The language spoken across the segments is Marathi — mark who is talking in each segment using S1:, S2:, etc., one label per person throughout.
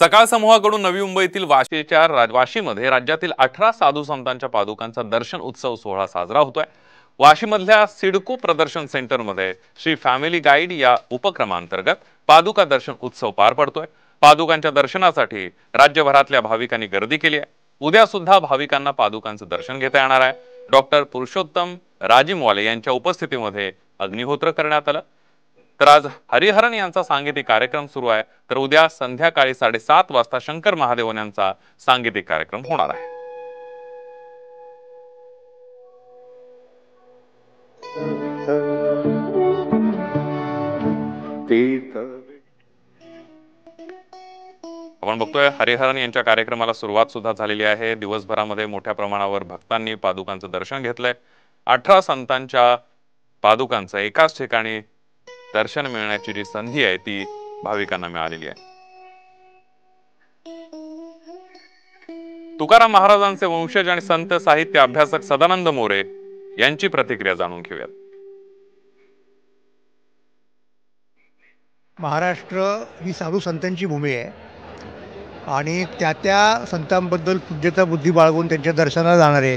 S1: सकाळ समूहाकडून नवी मुंबईतील वाशीमध्ये राज्यातील 18 साधू संतांच्या पादुकांचा दर्शन उत्सव सोहळा साजरा होतोय। वाशीमधल्या सिडको प्रदर्शन सेंटरमध्ये श्री फॅमिली गाईड या उपक्रमांतर्गत पादुका दर्शन उत्सव पार पडतोय। पादुकांच्या दर्शनासाठी राज्यभरातल्या भाविकांनी गर्दी केली आहे। उद्या सुद्धा भाविकांना पादुकांचं दर्शन घेता येणार आहे। डॉक्टर पुरुषोत्तम राजिमवाले यांच्या उपस्थितीमध्ये अग्निहोत्र करण्यात आलं। तर आज हरिहरन यांचा सांगीतिक कार्यक्रम सुरू आहे, तर उद्या संध्याकाळी 7:30 वाजता शंकर महादेवन यांचा सांगीतिक कार्यक्रम होणार आहे। आपण बघतोय हरिहरन यांच्या कार्यक्रमाला सुरुवात सुद्धा झालेली आहे। दिवसभरामध्ये मोठ्या प्रमाणावर भक्तांनी पादुकांचं दर्शन घेतलंय। 18 संतांच्या पादुकांचं एकाच ठिकाणी दर्शन मिळण्याची जी संधी आहे ती भाविकांना मिळालेली आहे। तुकाराम महाराजांचे वंशज आणि संत साहित्य अभ्यासक सदानंद मोरे यांची प्रतिक्रिया जाणून घेऊयात।
S2: महाराष्ट्र ही साधू संतांची भूमी आहे आणि त्या संतांबद्दल पूज्यता बुद्धी बाळगून त्यांच्या दर्शनाला जाणारे,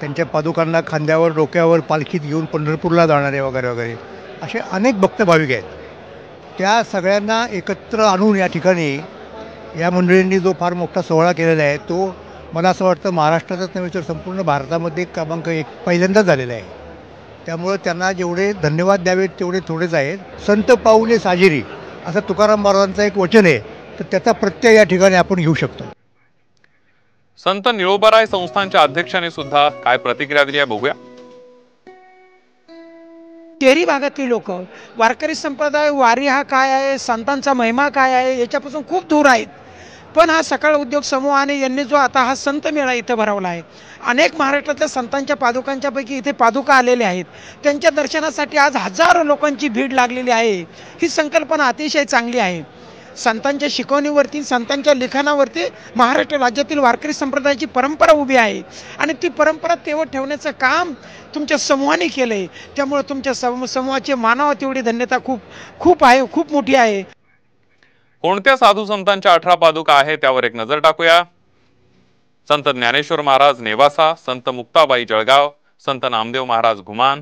S2: त्यांच्या पादुकांना खांद्यावर डोक्यावर पालखीत घेऊन पंढरपूरला जाणारे वगैरे वगैरे असे अनेक भक्त भाविक आहेत। त्या सगळ्यांना एकत्र आणून या ठिकाणी या मंडळींनी जो फार मोठा सोहळा केलेला आहे तो मला असं वाटतं महाराष्ट्रातच नव्हे तर संपूर्ण भारतामध्ये क्रमांक 1 पहिल्यांदाच झालेला आहे। त्यामुळे त्यांना जेवढे धन्यवाद द्यावेत तेवढे थोडेच आहेत। संत पाऊले साजिरी असं तुकाराम महाराजांचं एक वचन आहे, तर त्याचा प्रत्यय या ठिकाणी आपण घेऊ शकतो।
S1: संत निळोबाराय संस्थानच्या अध्यक्षांनी सुद्धा काय प्रतिक्रिया दिली आहे बघूया।
S3: शहरी भागातली लोक वारकरी संप्रदाय वारी हा काय आहे, संतांचा महिमा काय आहे याच्यापासून खूप दूर आहेत। पण हा सकाळ उद्योग समूहाने यांनी जो आता हा संत मेळा इथं भरवला आहे, अनेक महाराष्ट्रातल्या संतांच्या पादुकांच्या पैकी इथे पादुका आलेल्या आहेत। त्यांच्या दर्शनासाठी आज हजारो लोकांची भीड लागलेली आहे। ही संकल्पना अतिशय चांगली आहे। संतांच्या शिकवणीवरती, संतांच्या लिखाणावरती महाराष्ट्र राज्यातील वारकरी संप्रदायाची परंपरा उभी आहे आणि ती परंपरा तेवढं ठेवण्याचं काम तुमच्या समूहाने केलं आहे। त्यामुळे तुमच्या समूहाची मानावं तेवढी धन्यता खूप आहे, खूप मोठी आहे।
S1: कोणत्या साधू संतांच्या 18 पादुका आहे त्यावर एक नजर टाकूया। संत ज्ञानेश्वर महाराज नेवासा, संत मुक्ताबाई जळगाव, संत नामदेव महाराज घुमान,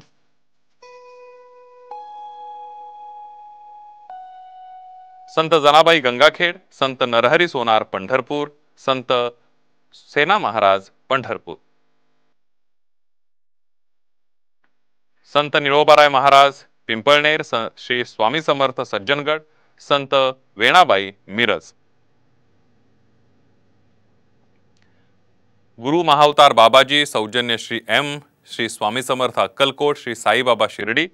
S1: संत जनाबाई गंगाखेड, संत नरहरी सोनार पंढरपूर, संत सेना महाराज पंढरपूर, संत निळोबाराय महाराज पिंपळनेर, श्री स्वामी समर्थ सज्जनगड, संत वेणाबाई मिरज, गुरु महावतार बाबाजी सौजन्य श्री एम, श्री स्वामी समर्थ अक्कलकोट, श्री साईबाबा शिर्डी,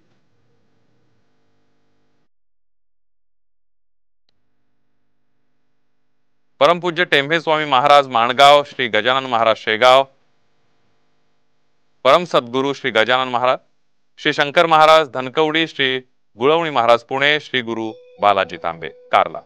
S1: परमपूज्य टेंभे स्वामी महाराज माणगाव, श्री गजानन महाराज शेगाव, परम सद्गुरु श्री गजानन महाराज, श्री शंकर महाराज धनकवडी, श्री गुळवणी महाराज पुणे, श्री गुरु बालाजी तांबे कार्ला।